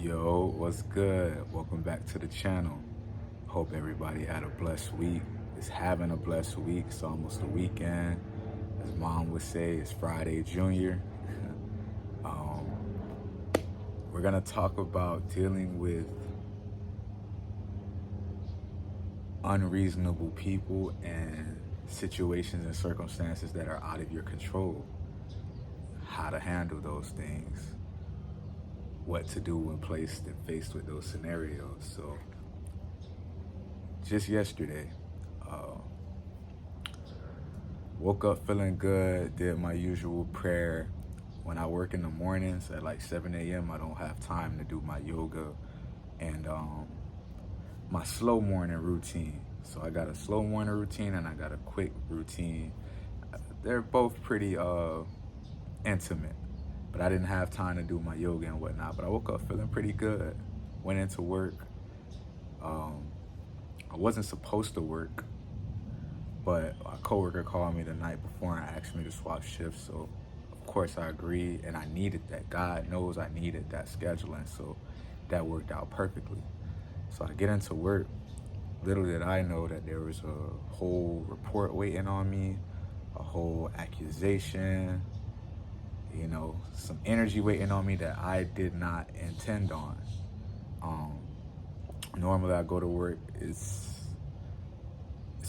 Yo, what's good? Welcome back to the channel. Hope everybody had a blessed week. Is having a blessed week. It's almost the weekend. As mom would say, it's Friday Junior. um, we're gonna talk about dealing with unreasonable people and situations and circumstances that are out of your control. How to handle those things. What to do when faced with those scenarios. So just yesterday, uh, woke up feeling good, did my usual prayer. When I work in the mornings at like 7 a.m., I don't have time to do my yoga and my slow morning routine. So I got a slow morning routine and I got a quick routine. They're both pretty intimate, but I didn't have time to do my yoga and whatnot. But I woke up feeling pretty good. Went into work. I wasn't supposed to work, but a coworker called me the night before and asked me to swap shifts. So of course I agreed, and I needed that. God knows I needed that scheduling, so that worked out perfectly. So I get into work. Little did I know that there was a whole report waiting on me, a whole accusation, some energy waiting on me that I did not intend on. Normally I go to work, it's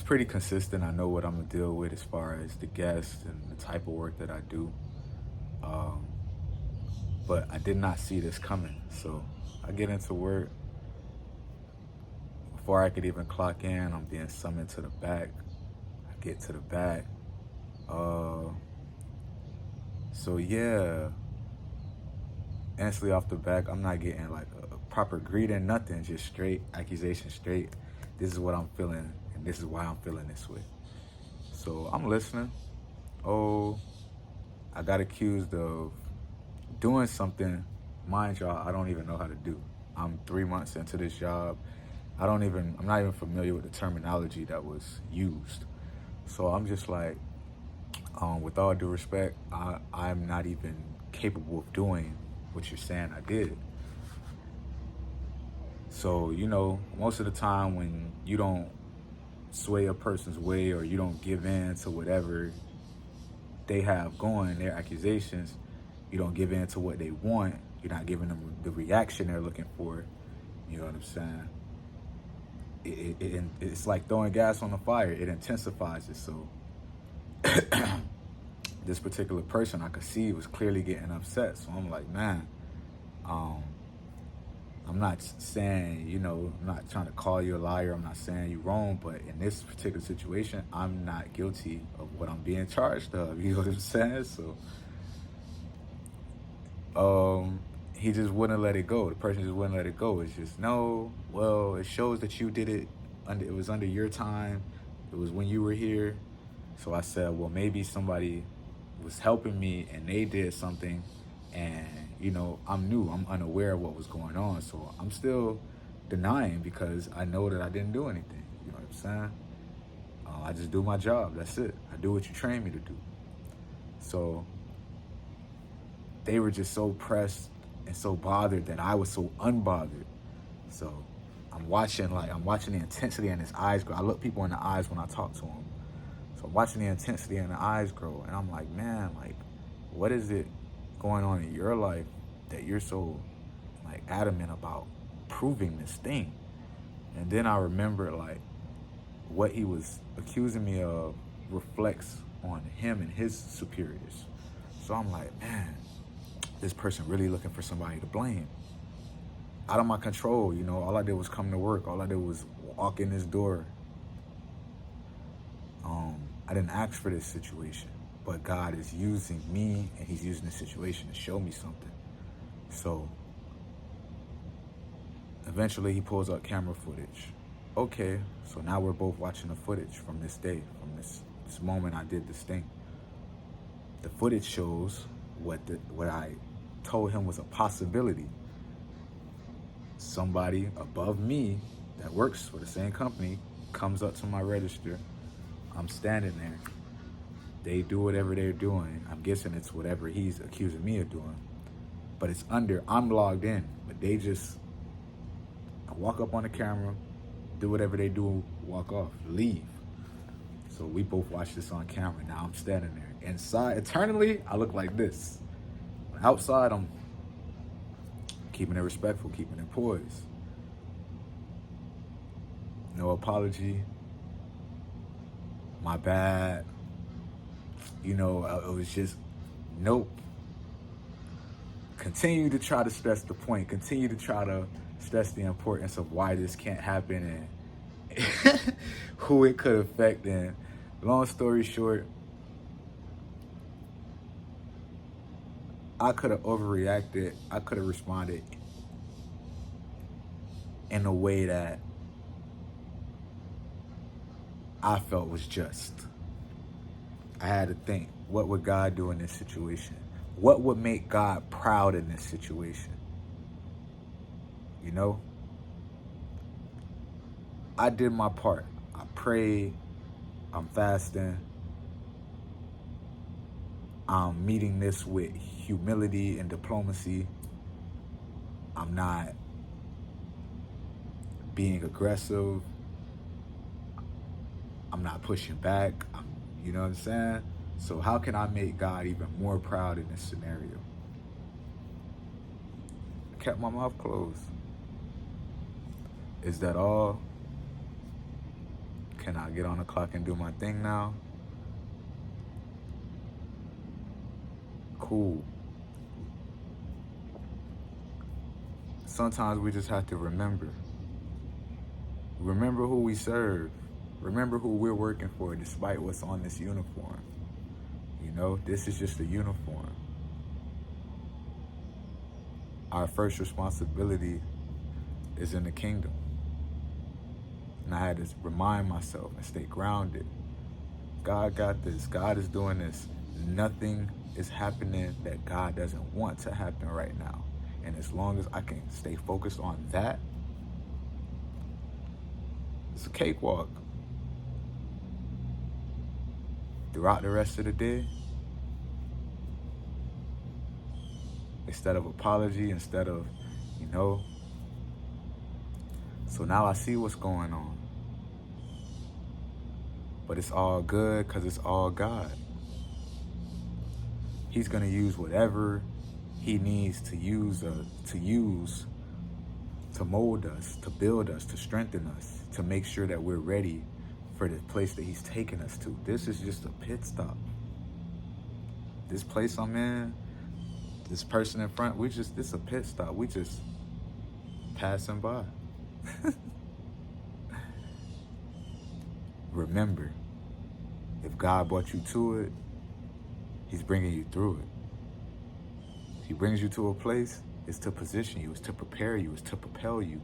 pretty consistent. I know what I'm gonna deal with as far as the guests and the type of work that I do. But I did not see this coming. So I get into work. Before I could even clock in, I'm being summoned to the back. I get to the back. So yeah, instantly off the back, I'm not getting like a proper greeting, nothing, just straight accusation, straight. This is what I'm feeling, and this is why I'm feeling this way. So I'm listening. Oh, I got accused of doing something, mind y'all, I don't even know how to do. I'm 3 months into this job. I'm not even familiar with the terminology that was used. So I'm just like, with all due respect, I'm not even capable of doing what you're saying I did. So, most of the time when you don't sway a person's way or you don't give in to whatever they have going, their accusations, you don't give in to what they want, you're not giving them the reaction they're looking for. You know what I'm saying? It's like throwing gas on the fire. It intensifies it. So this particular person I could see was clearly getting upset. So I'm like, man, I'm not saying, I'm not trying to call you a liar. I'm not saying you're wrong. But in this particular situation, I'm not guilty of what I'm being charged of. You know what I'm saying? So he just wouldn't let it go. The person just wouldn't let it go. It's just, no, well, it shows that you did it. It was under your time. It was when you were here. So I said, well, maybe somebody was helping me and they did something, and I'm new, I'm unaware of what was going on. So I'm still denying because I know that I didn't do anything. You know what I'm saying? I just do my job. That's it. I do what you train me to do. So they were just so pressed and so bothered that I was so unbothered. So I'm watching the intensity in his eyes grow. I look people in the eyes when I talk to them. So I'm watching the intensity in the eyes grow, and I'm like, man, like, what is it going on in your life that you're so like adamant about proving this thing? And then I remember like what he was accusing me of reflects on him and his superiors. So I'm like, man, this person really looking for somebody to blame. Out of my control, all I did was come to work. All I did was walk in this door. I didn't ask for this situation, but God is using me and he's using this situation to show me something. So eventually he pulls up camera footage. Okay, so now we're both watching the footage from this day, from this moment I did this thing. The footage shows what I told him was a possibility. Somebody above me that works for the same company comes up to my register. I'm standing there. They do whatever they're doing. I'm guessing it's whatever he's accusing me of doing. But I'm logged in. But They just walk up on the camera, do whatever they do, walk off, leave. So we both watch this on camera. Now I'm standing there. Inside, eternally, I look like this. Outside, I'm keeping it respectful, keeping it poised. No apology. My bad. You know, it was just, nope. Continue to try to stress the point. Continue to try to stress the importance of why this can't happen and who it could affect. And long story short, I could have overreacted. I could have responded in a way that I felt was just. I had to think, what would God do in this situation? What would make God proud in this situation? You know? I did my part. I prayed. I'm fasting. I'm meeting this with humility and diplomacy. I'm not being aggressive. I'm not pushing back. You know what I'm saying? So how can I make God even more proud in this scenario? I kept my mouth closed. Is that all? Can I get on the clock and do my thing now? Cool. Sometimes we just have to remember. Remember who we serve. Remember who we're working for despite what's on this uniform. You know, this is just a uniform. Our first responsibility is in the kingdom. And I had to remind myself and stay grounded. God got this. God is doing this. Nothing is happening that God doesn't want to happen right now. And as long as I can stay focused on that, it's a cakewalk. Throughout the rest of the day, instead of apology, instead of, you know. So now I see what's going on. But it's all good because it's all God. He's going to use whatever he needs to use to mold us, to build us, to strengthen us, to make sure that we're ready for the place that he's taking us to. This is just a pit stop. This place I'm in, this person in front, this is a pit stop. We just passing by. Remember, if God brought you to it, he's bringing you through it. If he brings you to a place, it's to position you, it's to prepare you, it's to propel you.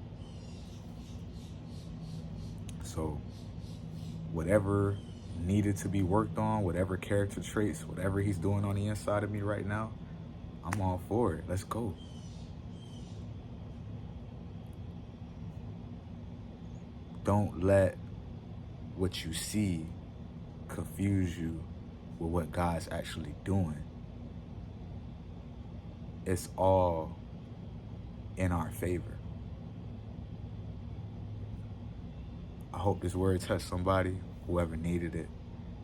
So whatever needed to be worked on, whatever character traits, whatever he's doing on the inside of me right now, I'm all for it. Let's go. Don't let what you see confuse you with what God's actually doing. It's all in our favor. I hope this word touched somebody, whoever needed it.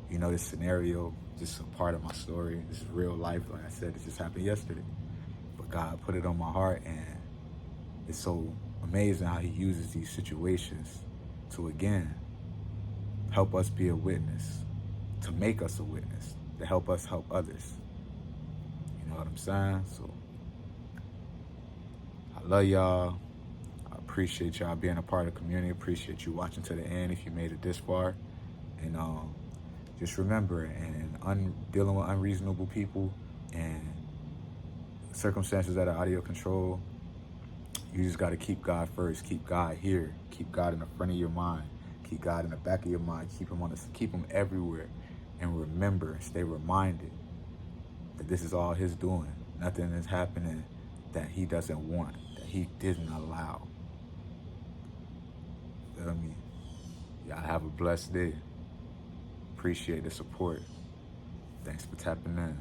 You know, this scenario, just a part of my story. This is real life. Like I said, it just happened yesterday. But God put it on my heart, and it's so amazing how he uses these situations to, again, help us be a witness, to make us a witness, to help us help others. You know what I'm saying? So I love y'all. I appreciate y'all being a part of the community. Appreciate you watching to the end if you made it this far. And just remember, and dealing with unreasonable people and circumstances that are out of your control, you just got to keep God first. Keep God here. Keep God in the front of your mind. Keep God in the back of your mind. Keep him everywhere. And remember, stay reminded that this is all his doing. Nothing is happening that he doesn't want, that he didn't allow. Feel me? Y'all have a blessed day. Appreciate the support. Thanks for tapping in.